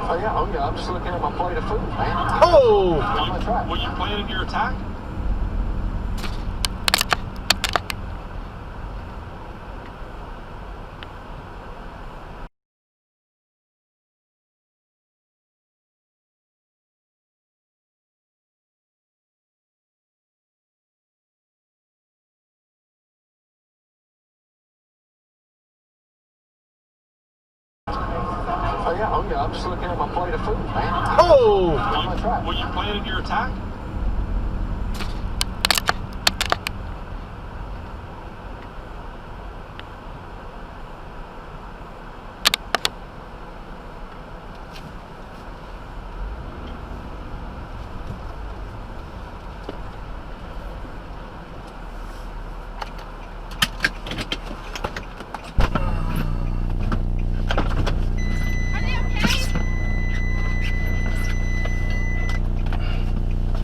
Oh yeah, I'm just looking at my plate of food, man. Oh! I'm gonna try. Were you planning your attack? Oh yeah, I'm just looking at my plate of food, man. Oh! I'm gonna try. Were you planning your attack?